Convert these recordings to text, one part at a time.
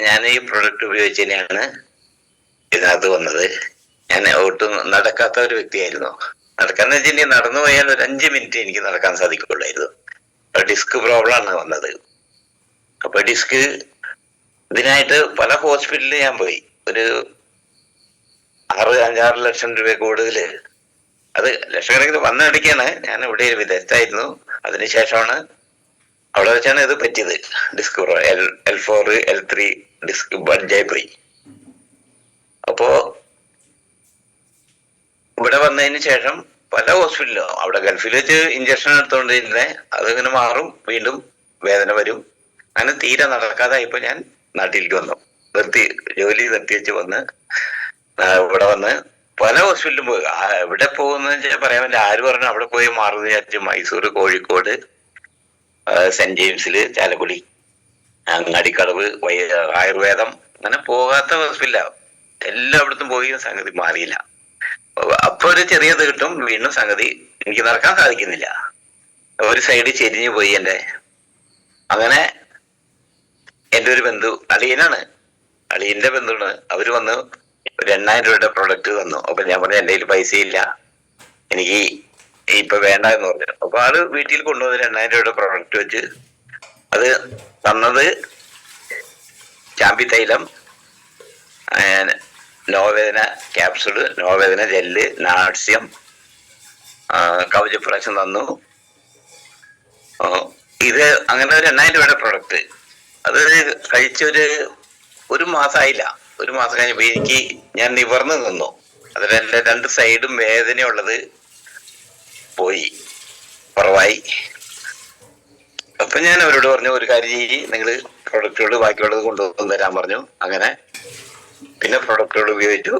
ഞാൻ ഈ പ്രൊഡക്റ്റ് ഉപയോഗിച്ച് തന്നെയാണ് ഇതിനകത്ത് വന്നത്. ഞാൻ ഒട്ടും നടക്കാത്ത ഒരു വ്യക്തിയായിരുന്നു. നടക്കാന്ന് വെച്ചിട്ടുണ്ടെങ്കിൽ നടന്നു പോയാൽ ഒരു 5 മിനിറ്റ് എനിക്ക് നടക്കാൻ സാധിക്കുള്ളായിരുന്നു. ഡിസ്ക് പ്രോബ്ലമാണ് വന്നത്. അപ്പൊ ഡിസ്ക് ഇതിനായിട്ട് പല ഹോസ്പിറ്റലിൽ ഞാൻ പോയി. ഒരു 5-6 ലക്ഷം രൂപ കൂടുതൽ. അത് ലക്ഷക്കണക്കിന് വന്നിടയ്ക്കാണ്. ഞാൻ ഇവിടെ വിദഗ്ധായിരുന്നു. അതിനുശേഷമാണ് അവിടെ വെച്ചാണ് ഇത് പറ്റിയത്. ഡിസ്ക് L4 L3 ഡിസ്ക് ബഡ്ജായി പോയി. അപ്പോ ഇവിടെ വന്നതിന് ശേഷം പല ഹോസ്പിറ്റലിലും അവിടെ ഗൾഫിൽ വെച്ച് ഇഞ്ചക്ഷൻ എടുത്തോണ്ടിരുന്നേ, അതിങ്ങനെ മാറും, വീണ്ടും വേദന വരും. അങ്ങനെ തീരെ നടക്കാതായപ്പോ ഞാൻ നാട്ടിലേക്ക് വന്നു. ജോലി നിർത്തി വെച്ച് വന്ന് ഇവിടെ വന്ന് പല ഹോസ്പിറ്റലിലും പോയി. എവിടെ പോകുന്ന പറയാൻ പറ്റില്ല. ആര് പറഞ്ഞു അവിടെ പോയി മാറുന്ന വിചാരിച്ചു. മൈസൂർ, കോഴിക്കോട്, സെന്റ് ജെയിംസില്, ചാലക്കുടി, അങ്ങാടിക്കടവ്, ആയുർവേദം, അങ്ങനെ പോകാത്ത ഹോസ്പിറ്റലാണ്. എല്ലായിടത്തും പോയി സംഗതി മാറിയില്ല. അപ്പൊ ഒരു ചെറിയത് കിട്ടും, വീണ്ടും സംഗതി എനിക്ക് നടക്കാൻ സാധിക്കുന്നില്ല. ഒരു സൈഡ് ചെരിഞ്ഞു പോയി എന്റെ. അങ്ങനെ എന്റെ ഒരു ബന്ധു, അളിയനാണ്, അളിയന്റെ ബന്ധുവാണ്, അവര് വന്ന് ഒരു 8000 രൂപയുടെ പ്രൊഡക്റ്റ് തന്നു. അപ്പൊ ഞാൻ പറഞ്ഞു എന്റെ കയ്യിൽ പൈസ ഇല്ല, എനിക്ക് ഇപ്പൊ വേണ്ട എന്ന് പറഞ്ഞു. അപ്പൊ ആള് വീട്ടിൽ കൊണ്ടുവന്ന് 8000 രൂപയുടെ പ്രൊഡക്റ്റ് വെച്ച് അത് തന്നത് ചാമ്പി തൈലം, നോവേദന ക്യാപ്സുള്, നോവേദന ജെല്ല്, നാട്സ്യം, കവചപ്രാശം തന്നു. ഇത് അങ്ങനെ ഒരു 8000 രൂപയുടെ പ്രൊഡക്റ്റ്. അത് ഒരു മാസമായില്ല. ഒരു മാസം കഴിഞ്ഞപ്പോ ഞാൻ നിവർന്ന് നിന്നു. അതിൽ എന്റെ 2 സൈഡും വേദനയുള്ളത് പോയി, കുറവായി. അപ്പൊ ഞാൻ അവരോട് പറഞ്ഞു, ഒരു കാര്യം ചെയ്യ്, നിങ്ങൾ പ്രൊഡക്റ്റുകൾ ബാക്കിയുള്ളത് കൊണ്ടുവന്ന് തരാൻ പറഞ്ഞു. അങ്ങനെ പിന്നെ പ്രൊഡക്റ്റുകൾ ഉപയോഗിച്ചു.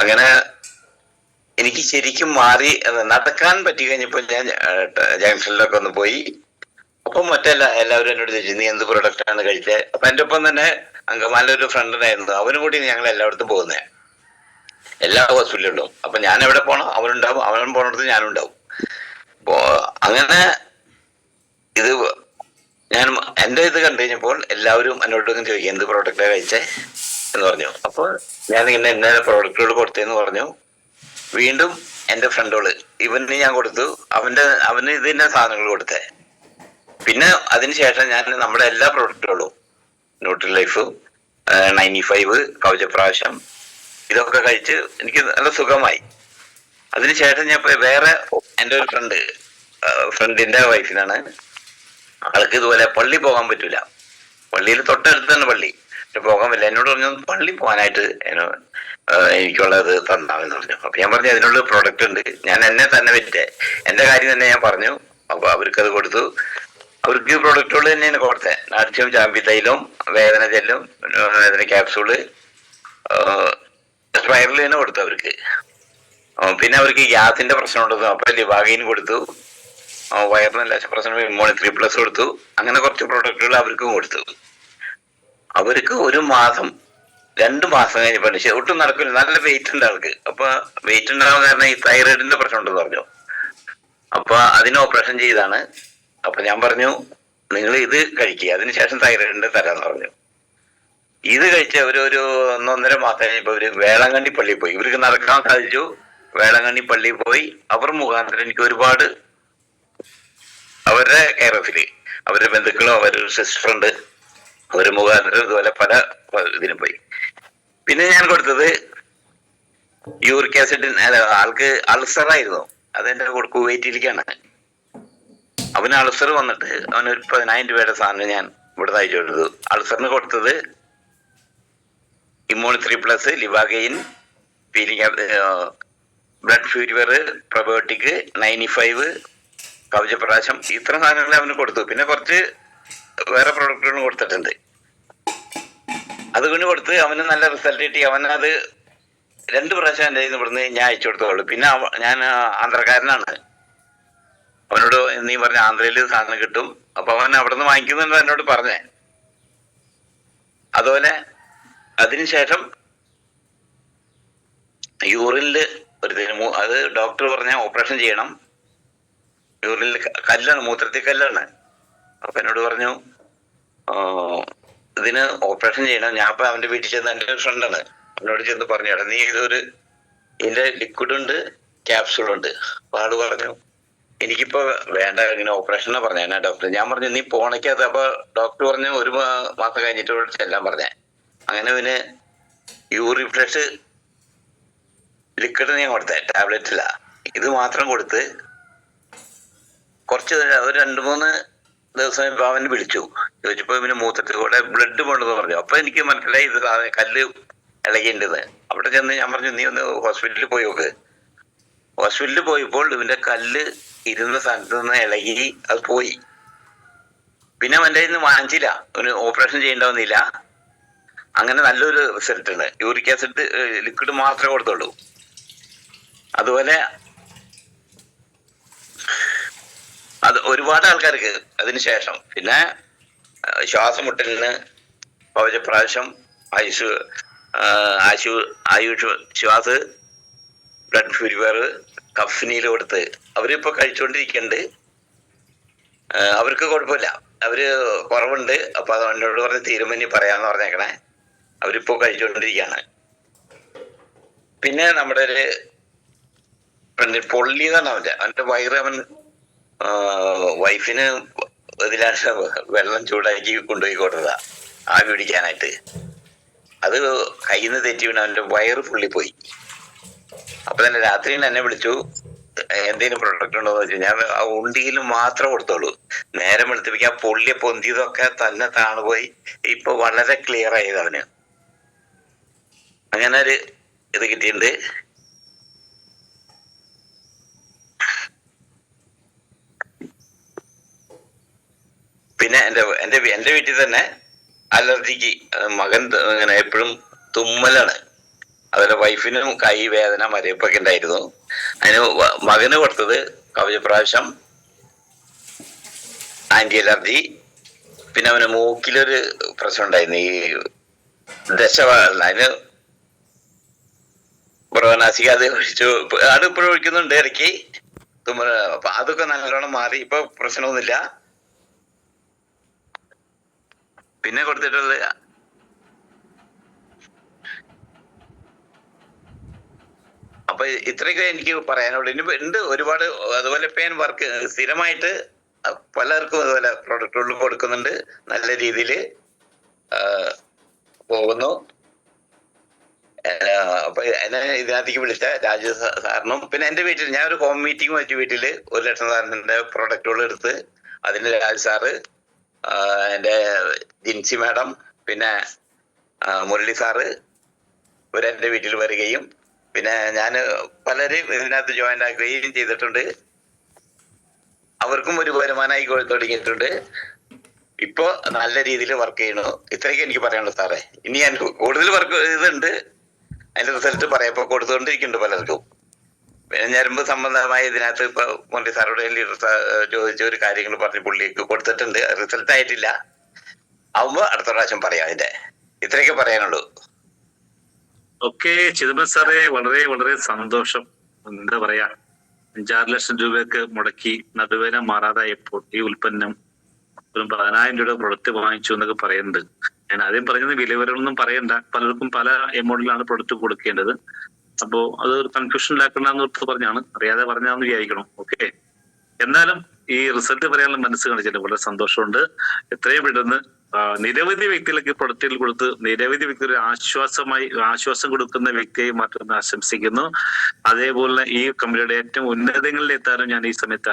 അങ്ങനെ എനിക്ക് ശരിക്കും മാറി. നടക്കാൻ പറ്റി കഴിഞ്ഞപ്പോൾ ഞാൻ ജംഗ്ഷനിലൊക്കെ ഒന്ന് പോയി. അപ്പം എല്ലാവരും എന്നോട് ചോദിച്ചു, നീ എന്ത് പ്രൊഡക്റ്റാണ് കഴിച്ചത്? അപ്പൊ എന്റെ ഒപ്പം തന്നെ അങ്കമാലിലെ ഒരു ഫ്രണ്ടിനായിരുന്നു. അവനും കൂടി ഞങ്ങൾ എല്ലായിടത്തും പോകുന്നത്, എല്ലാ ഹോസ്പിറ്റലിലും. അപ്പൊ ഞാൻ എവിടെ പോകണം അവനുണ്ടാവും, അവൻ പോണടത്ത് ഞാനും ഉണ്ടാവും. അപ്പോ അങ്ങനെ ഇത് ഞാൻ എന്റെ ഇത് കണ്ടു കഴിഞ്ഞപ്പോൾ എല്ലാവരും എന്നോട് ചോദിക്കും, എന്ത് പ്രോഡക്റ്റാണ് കഴിച്ചേ എന്ന് പറഞ്ഞു. അപ്പൊ ഞാൻ ഇന്ന പ്രോഡക്റ്റുകൾ കൊടുത്തേന്ന് പറഞ്ഞു. വീണ്ടും എന്റെ ഫ്രണ്ടുകള്, ഇവന് ഞാൻ കൊടുത്തു, അവന് ഇതിന്റെ സാധനങ്ങൾ കൊടുത്തേ. പിന്നെ അതിനുശേഷം ഞാൻ നമ്മുടെ എല്ലാ പ്രൊഡക്റ്റുകളും, ന്യൂട്രിലൈഫ്, 95, കവചപ്രാശം, ഇതൊക്കെ കഴിച്ച് എനിക്ക് നല്ല സുഖമായി. അതിനുശേഷം ഞാൻ വേറെ എൻ്റെ ഒരു ഫ്രണ്ടിന്റെ വൈഫിനാണ്. ആൾക്ക് ഇതുപോലെ പള്ളി പോകാൻ പറ്റൂല. പള്ളിയിൽ തൊട്ടടുത്ത് തന്നെ പള്ളി, പോകാൻ പറ്റില്ല. എന്നോട് പറഞ്ഞു പള്ളി പോകാനായിട്ട് എനിക്കുള്ളത് തന്നാമെന്ന് പറഞ്ഞു. അപ്പൊ ഞാൻ പറഞ്ഞു അതിനുള്ള പ്രൊഡക്റ്റ് ഉണ്ട്, ഞാൻ എന്നെ തന്നെ പറ്റേ എന്റെ കാര്യം തന്നെ ഞാൻ പറഞ്ഞു. അപ്പൊ അവർക്കത് കൊടുത്തു. അവർക്ക് പ്രൊഡക്റ്റുകൾ തന്നെയാണ് കൊടുത്തത്. നാട്സ്യം, ചാമ്പി തൈലവും, വേദന ജെല്ലും, വേദന ക്യാപ്സൂള്, സ്പൈറൽ തന്നെ കൊടുത്തു അവർക്ക്. പിന്നെ അവർക്ക് ഗ്യാസിന്റെ പ്രശ്നം ഉണ്ടെന്നു, അപ്പൊ ലിവാഗൈൻ കൊടുത്തു. വയറിന് പ്രശ്നം ഇമ്മ്യൂണി 3+ കൊടുത്തു. അങ്ങനെ കുറച്ച് പ്രൊഡക്റ്റുകൾ അവർക്കും കൊടുത്തു. അവർക്ക് 1 മാസം 2 മാസം കഴിഞ്ഞപ്പോൾ ഒട്ടും നടക്കില്ല. നല്ല വെയിറ്റ് ഉണ്ട് ആൾക്ക്. അപ്പൊ വെയിറ്റ് ഉണ്ടാവാൻ കാരണം ഈ തൈറോയിഡിന്റെ പ്രശ്നം ഉണ്ടെന്ന് പറഞ്ഞു. അപ്പൊ അതിന് ഓപ്പറേഷൻ ചെയ്താണ്. അപ്പൊ ഞാൻ പറഞ്ഞു, നിങ്ങൾ ഇത് കഴിക്കുക, അതിനുശേഷം തൈറോയിഡിന്റെ തരാന്ന് പറഞ്ഞു. ഇത് കഴിച്ച ഒരു 1.5 മാസം കഴിഞ്ഞപ്പോ ഇവര് വേളാങ്കണ്ണി പള്ളിയിൽ പോയി. ഇവർക്ക് നടക്കാൻ സാധിച്ചു. വേളാങ്കണ്ണി പള്ളിയിൽ പോയി. അവർ മുഖാന്തരം എനിക്ക് ഒരുപാട്, അവരുടെ കെയർ ഓഫില് അവരുടെ ബന്ധുക്കളും അവരൊരു സിസ്റ്റർ ഉണ്ട്, ഒരു മുഖാന്തരം ഇതുപോലെ പല ഇതിനും പോയി. പിന്നെ ഞാൻ കൊടുത്തത് യൂറിക് ആസിഡ്. ആൾക്ക് അൾസറായിരുന്നു. അതെന്റെ കുവൈറ്റിലേക്കാണ്. അവന് അൾസർ വന്നിട്ട് അവനൊരു 10000 രൂപയുടെ സാധനം ഞാൻ ഇവിടെ അയച്ചു കൊടുത്തു. അൾസറിന് കൊടുത്തത് ഇമ്മ്യൂണി 3+, ലിവാഗൈൻ, ബ്ലഡ് ഫ്യൂരിവർ, പ്രൊബയോട്ടിക്, 95, കവചപ്രാശം, ഇത്ര സാധനങ്ങൾ അവന് കൊടുത്തു. പിന്നെ കുറച്ച് വേറെ പ്രൊഡക്റ്റുകളും കൊടുത്തിട്ടുണ്ട്. അതുകൊണ്ട് കൊടുത്ത് അവന് നല്ല റിസൾട്ട് കിട്ടി. അവനത് 2 പ്രാവശ്യം എൻ്റെ ഇവിടുന്ന് ഞാൻ അയച്ചു കൊടുത്തോളൂ. പിന്നെ ഞാൻ ആന്ധ്രക്കാരനാണ്. അവനോട് നീ പറഞ്ഞ ആന്ധ്രയിൽ സാധനം കിട്ടും, അപ്പൊ അവൻ അവിടെ നിന്ന് വാങ്ങിക്കുന്നുണ്ട് എന്നോട് പറഞ്ഞേ. അതുപോലെ അതിനുശേഷം യൂറിനില് അത് ഡോക്ടർ പറഞ്ഞ ഓപ്പറേഷൻ ചെയ്യണം. യൂറിനിൽ കല്ലാണ്, മൂത്രത്തിൽ കല്ലാണ്. അപ്പൊ എന്നോട് പറഞ്ഞു ഇതിന് ഓപ്പറേഷൻ ചെയ്യണം. ഞാൻ ഇപ്പൊ അവന്റെ വീട്ടിൽ ചെന്ന്, എന്റെ ഒരു ഫ്രണ്ടാണ്, അവനോട് ചെന്ന് പറഞ്ഞു, എടാ നീ ഇതിന്റെ ലിക്വിഡ് ഉണ്ട്, ക്യാപ്സൂൾ ഉണ്ട്. അപ്പൊ ആള് പറഞ്ഞു എനിക്കിപ്പോ വേണ്ട, ഇങ്ങനെ ഓപ്പറേഷനെ പറഞ്ഞ ഡോക്ടർ. ഞാൻ പറഞ്ഞു നീ പോണേക്കകത്ത്. അപ്പൊ ഡോക്ടർ പറഞ്ഞു 1 മാസം കഴിഞ്ഞിട്ട് ചെല്ലാൻ പറഞ്ഞേ. അങ്ങനെ പിന്നെ യൂറിഫ്ലഷ് ലിക്വിഡ് ഞാൻ കൊടുത്തേ, ടാബ്ലറ്റ് ഇല്ല, ഇത് മാത്രം കൊടുത്ത് കുറച്ച് ഒരു 2-3 ദിവസം ഇപ്പൊ അവന് വിളിച്ചു. ചോദിച്ചപ്പോ ഇവന് മൂത്രത്തിൽ കൂടെ ബ്ലഡ് പോണ്ടെന്ന് പറഞ്ഞു. അപ്പൊ എനിക്ക് മനസ്സിലായി ഇത് കല്ല് ഇളകിണ്ടെന്ന്. അവിടെ ചെന്ന് ഞാൻ പറഞ്ഞു നീ ഒന്ന് ഹോസ്പിറ്റലിൽ പോയി നോക്ക്. ഹോസ്പിറ്റലിൽ പോയപ്പോൾ ഇവന്റെ കല്ല് ഇരുന്ന സ്ഥലത്ത് നിന്ന് ഇളകി അത് പോയി. പിന്നെ അവന്റെ നിന്ന് വാങ്ങിച്ചില്ല, അവന് ഓപ്പറേഷൻ ചെയ്യേണ്ടവന്നില്ല. അങ്ങനെ നല്ലൊരു റിസൾട്ട് ഉണ്ട്. യൂറിക് ആസിഡ് ലിക്വിഡ് മാത്രമേ കൊടുത്തുള്ളൂ. അതുപോലെ അത് ഒരുപാട് ആൾക്കാർക്ക് അതിനുശേഷം പിന്നെ ശ്വാസമുട്ടലിന് പവചപ്രാശം, ആയുഷ് ശ്വാസ്, ബ്ലഡ് പ്യൂരിഫയർ, കഫ്നീല് കൊടുത്ത് അവരിപ്പോ കഴിച്ചുകൊണ്ടിരിക്കുന്നുണ്ട്. അവർക്ക് കുഴപ്പമില്ല, അവര് കുറവുണ്ട്. അപ്പൊ അത് എന്നോട് പറഞ്ഞ് തീരുമാനി പറയാന്ന് പറഞ്ഞേക്കണേ. അവരിപ്പോ കഴിച്ചുകൊണ്ടിരിക്കുകയാണ്. പിന്നെ നമ്മുടെ ഒരു പൊള്ളി എന്നാണ് അവന്റെ വയറ്. അവൻ വൈഫിന് ഇതിലാണ് വെള്ളം ചൂടാക്കി കൊണ്ടുപോയി കൊടുത്തതാ ആവി പിടിക്കാനായിട്ട്. അത് കയ്യിൽ നിന്ന് തെറ്റി വീണ് അവന്റെ വയറ് പൊള്ളിപ്പോയി. അപ്പൊ തന്നെ രാത്രി എന്നെ വിളിച്ചു, എന്തെങ്കിലും പ്രൊഡക്റ്റ് ഉണ്ടോ എന്ന് വെച്ചാൽ ഞാൻ ആ ഉണ്ടിയിൽ മാത്രമേ കൊടുത്തോളൂ. നേരം എടുത്തിപ്പിക്കാൻ പൊള്ളിയ പൊന്തിയതൊക്കെ തന്നെ താണുപോയി. ഇപ്പൊ വളരെ ക്ലിയർ ആയത് അവന്. അങ്ങനെ ഒരു ഇത് കിട്ടിയിട്ടുണ്ട്. പിന്നെ എന്റെ വീട്ടിൽ തന്നെ അലർജിക്ക് മകൻ ഇങ്ങനെ എപ്പോഴും തുമ്മലാണ്. അതുപോലെ വൈഫിനും കൈ വേദന, മരവിപ്പൊക്കെ ഉണ്ടായിരുന്നു. അതിന് മകന് കൊടുത്തത് കവചപ്രാശം, ആന്റി അലർജി. പിന്നെ അവന് മൂക്കിലൊരു പ്രശ്നം ഉണ്ടായിരുന്നു, ഈ അതിന് പ്രവനാസിക അത് ഒഴിച്ചു. അത് ഇപ്പോഴും ഒഴിക്കുന്നുണ്ട് ഇടയ്ക്ക് തുമ്മൽ. അപ്പൊ അതൊക്കെ നല്ലോണം മാറി, ഇപ്പൊ പ്രശ്നമൊന്നുമില്ല. പിന്നെ കൊടുത്തിട്ടുള്ളത് അപ്പൊ ഇത്രയൊക്കെ എനിക്ക് പറയാനുള്ളൂ. ഇനി ഉണ്ട് ഒരുപാട്. അതുപോലെ ഇപ്പൊ ഞാൻ വർക്ക് സ്ഥിരമായിട്ട് പലർക്കും അതുപോലെ പ്രൊഡക്റ്റുകൾ കൊടുക്കുന്നുണ്ട്. നല്ല രീതിയിൽ പോകുന്നു. അപ്പൊ എന്നെ ഇതിനകത്തേക്ക് വിളിച്ച രാജു സാറിനും, പിന്നെ എന്റെ വീട്ടിൽ ഞാൻ ഒരു ഹോം മീറ്റിംഗ് വെച്ച് വീട്ടില് 1 ലക്ഷം സാറിന്റെ പ്രൊഡക്റ്റുകൾ എടുത്ത് അതിന് രാജു സാറ്, എന്റെ ജിൻസി മാഡം, പിന്നെ മുരളി സാറ് ഇവരെന്റെ വീട്ടിൽ വരികയും പിന്നെ ഞാൻ പലരും ഇതിനകത്ത് ജോയിന്റ് ആക്കുകയും ചെയ്തിട്ടുണ്ട്. അവർക്കും ഒരു വരുമാനമായി തുടങ്ങിയിട്ടുണ്ട്. ഇപ്പോ നല്ല രീതിയിൽ വർക്ക് ചെയ്യണു. ഇത്രയൊക്കെ എനിക്ക് പറയാനുള്ളൂ സാറേ. ഇനി ഞാൻ കൂടുതൽ വർക്ക് ഇതുണ്ട്, അതിന്റെ റിസൾട്ട് പറയാം. ഇപ്പൊ കൊടുത്തുകൊണ്ടിരിക്കുന്നുണ്ട് പലർക്കും. ഞരമ്പ് സംബന്ധമായ ഇതിനകത്ത് ഇപ്പൊ മുരളി സാറോട് ലീഡർ ചോദിച്ച ഒരു കാര്യങ്ങൾ പറഞ്ഞ് പുള്ളിക്ക് കൊടുത്തിട്ടുണ്ട്. റിസൾട്ട് ആയിട്ടില്ല, ആവുമ്പോ അടുത്ത പ്രാവശ്യം പറയാം. അതിന്റെ ഇത്രയൊക്കെ പറയാനുള്ളൂ. ഓക്കെ ചിദംബരം സാറേ, വളരെ വളരെ സന്തോഷം. എന്താ പറയാ, 5-6 ലക്ഷം രൂപയൊക്കെ മുടക്കി നടുവേദന മാറാതായപ്പോൾ ഈ ഉൽപ്പന്നം ഒരു 10,000 രൂപയുടെ പ്രൊഡക്റ്റ് വാങ്ങിച്ചു എന്നൊക്കെ പറയുന്നുണ്ട്. ഞാൻ ആദ്യം പറഞ്ഞത് വിലവരങ്ങളൊന്നും പറയണ്ട, പലർക്കും പല എമൗണ്ടിലാണ് പ്രൊഡക്റ്റ് കൊടുക്കേണ്ടത്. അപ്പോ അത് ഒരു കൺഫ്യൂഷൻ ഉണ്ടാക്കണ്ടെന്ന് പറഞ്ഞാണ്, അറിയാതെ പറഞ്ഞാന്ന് വിചാരിക്കണം. ഓക്കെ, എന്നാലും ഈ റിസൾട്ട് പറയാനുള്ള മനസ്സ് കാണിച്ചിട്ട് വളരെ സന്തോഷമുണ്ട്. എത്രയും പെട്ടെന്ന് നിരവധി വ്യക്തികൾക്ക് പ്രൊഡക്റ്റുകൾ കൊടുത്ത് നിരവധി വ്യക്തികൾ ആശ്വാസം കൊടുക്കുന്ന വ്യക്തിയായി മാറ്റുമെന്ന് ആശംസിക്കുന്നു. അതേപോലെ ഈ കമ്പനിയുടെ ഏറ്റവും ഉന്നതങ്ങളിൽ എത്താനും ഞാൻ ഈ സമയത്ത്